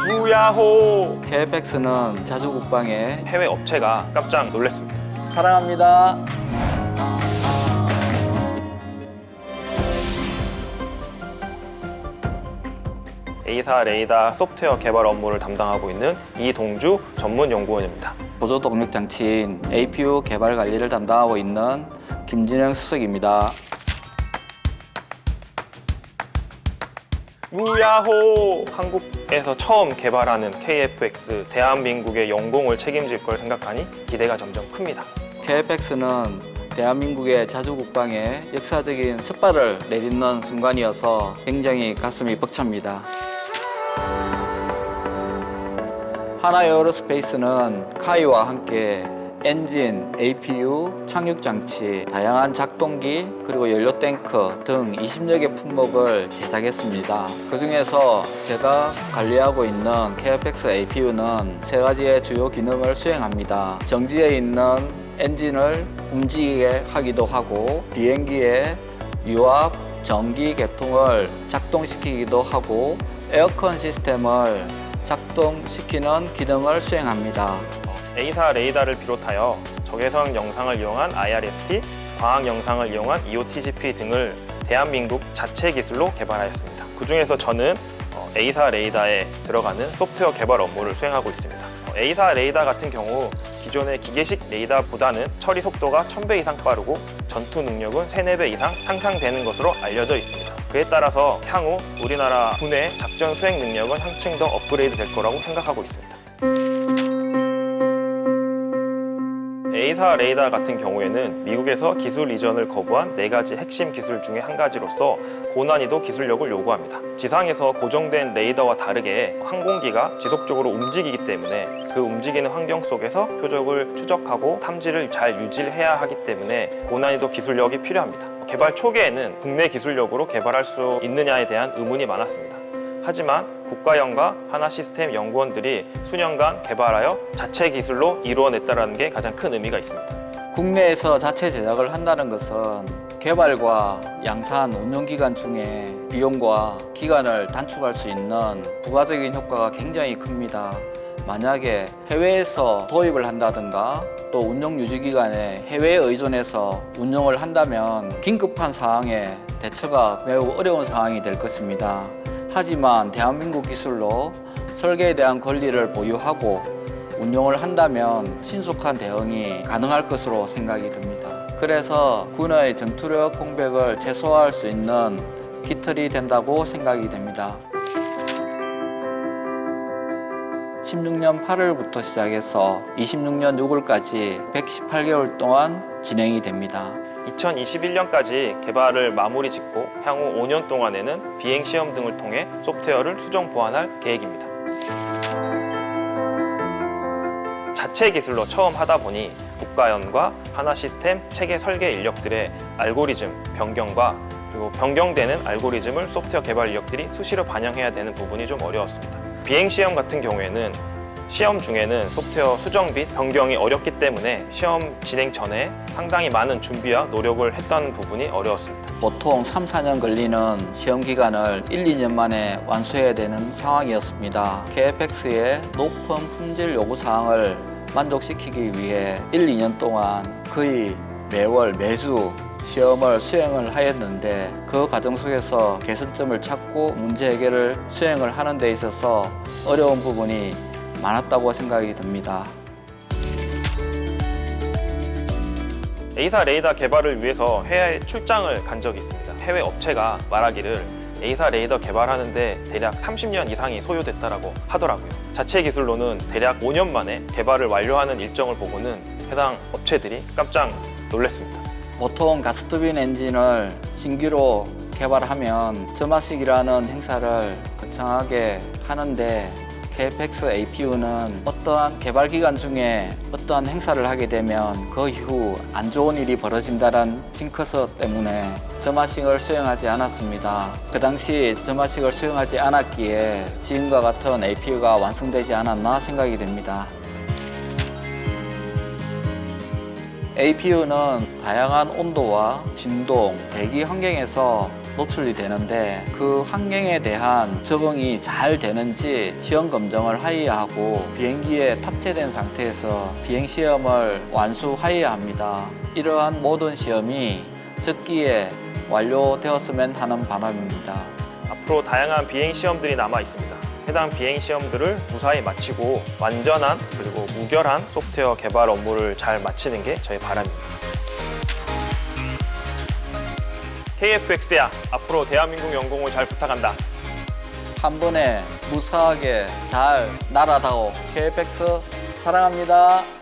무야호! KFX는 자주 국방에 해외 업체가 깜짝 놀랐습니다. 사랑합니다. A사 레이더 소프트웨어 개발 업무를 담당하고 있는 이동주 전문 연구원입니다. 보조 동력 장치인 APU 개발 관리를 담당하고 있는 김진영 수석입니다. 무야호! 한국에서 처음 개발하는 KFX, 대한민국의 영공을 책임질 걸 생각하니 기대가 점점 큽니다. KFX는 대한민국의 자주 국방에 역사적인 첫발을 내딛는 순간이어서 굉장히 가슴이 벅찹니다. 하나에어로스페이스는 카이와 함께 엔진, APU, 착륙장치, 다양한 작동기, 그리고 연료탱크 등 20여 개 품목을 제작했습니다. 그 중에서 제가 관리하고 있는 KFX APU는 세 가지의 주요 기능을 수행합니다. 정지해 있는 엔진을 움직이게 하기도 하고, 비행기의 유압, 전기 계통을 작동시키기도 하고, 에어컨 시스템을 작동시키는 기능을 수행합니다. A사 레이더를 비롯하여 적외선 영상을 이용한 IRST, 광학 영상을 이용한 EOTGP 등을 대한민국 자체 기술로 개발하였습니다. 그 중에서 저는 A사 레이더에 들어가는 소프트웨어 개발 업무를 수행하고 있습니다. A사 레이더 같은 경우 기존의 기계식 레이더보다는 처리 속도가 1000배 이상 빠르고 전투 능력은 3, 4배 이상 향상되는 것으로 알려져 있습니다. 그에 따라서 향후 우리나라 군의 작전 수행 능력은 한층 더 업그레이드 될 거라고 생각하고 있습니다. A사 레이더 같은 경우에는 미국에서 기술 이전을 거부한 4가지 핵심 기술 중에 한 가지로서 고난이도 기술력을 요구합니다. 지상에서 고정된 레이더와 다르게 항공기가 지속적으로 움직이기 때문에 그 움직이는 환경 속에서 표적을 추적하고 탐지를 잘 유지해야 하기 때문에 고난이도 기술력이 필요합니다. 개발 초기에는 국내 기술력으로 개발할 수 있느냐에 대한 의문이 많았습니다. 하지만 국가연과 하나시스템 연구원들이 수년간 개발하여 자체 기술로 이루어냈다는 게 가장 큰 의미가 있습니다. 국내에서 자체 제작을 한다는 것은 개발과 양산, 운영 기간 중에 비용과 기간을 단축할 수 있는 부가적인 효과가 굉장히 큽니다. 만약에 해외에서 도입을 한다든가 또 운영 유지 기간에 해외에 의존해서 운영을 한다면 긴급한 상황에 대처가 매우 어려운 상황이 될 것입니다. 하지만 대한민국 기술로 설계에 대한 권리를 보유하고 운용을 한다면 신속한 대응이 가능할 것으로 생각이 듭니다. 그래서 군의 전투력 공백을 최소화할 수 있는 깃털이 된다고 생각이 됩니다. 16년 8월부터 시작해서 26년 6월까지 118개월 동안 진행이 됩니다. 2021년까지 개발을 마무리 짓고 향후 5년 동안에는 비행 시험 등을 통해 소프트웨어를 수정 보완할 계획입니다. 자체 기술로 처음 하다 보니 국가연과 하나시스템 체계 설계 인력들의 알고리즘 변경과 그리고 변경되는 알고리즘을 소프트웨어 개발 인력들이 수시로 반영해야 되는 부분이 좀 어려웠습니다. 비행 시험 같은 경우에는 시험 중에는 소프트웨어 수정 및 변경이 어렵기 때문에 시험 진행 전에 상당히 많은 준비와 노력을 했다는 부분이 어려웠습니다. 보통 3, 4년 걸리는 시험 기간을 1, 2년 만에 완수해야 되는 상황이었습니다. KFX의 높은 품질 요구사항을 만족시키기 위해 1, 2년 동안 거의 매월, 매주 시험을 수행을 하였는데 그 과정 속에서 개선점을 찾고 문제 해결을 수행을 하는 데 있어서 어려운 부분이 많았다고 생각이 듭니다. A사 레이더 개발을 위해서 해외에 출장을 간 적이 있습니다. 해외 업체가 말하기를 A사 레이더 개발하는데 대략 30년 이상이 소요됐다고 하더라고요. 자체 기술로는 대략 5년 만에 개발을 완료하는 일정을 보고는 해당 업체들이 깜짝 놀랐습니다. 보통 가스투빈 엔진을 신규로 개발하면 점화식이라는 행사를 거창하게 하는데 KFX APU는 어떠한 개발 기간 중에 어떠한 행사를 하게 되면 그 이후 안 좋은 일이 벌어진다는 징크스 때문에 점화식을 수행하지 않았습니다. 그 당시 점화식을 수행하지 않았기에 지금과 같은 APU가 완성되지 않았나 생각이 됩니다. APU는 다양한 온도와 진동, 대기 환경에서 노출이 되는데 그 환경에 대한 적응이 잘 되는지 시험 검정을 하여야 하고 비행기에 탑재된 상태에서 비행 시험을 완수하여야 합니다. 이러한 모든 시험이 적기에 완료되었으면 하는 바람입니다. 앞으로 다양한 비행 시험들이 남아 있습니다. 해당 비행 시험들을 무사히 마치고 완전한 그리고 무결한 소프트웨어 개발 업무를 잘 마치는 게 저희 바람입니다. KFX야, 앞으로 대한민국 영공을 잘 부탁한다. 한 번에 무사하게 잘 날아다오. KFX 사랑합니다.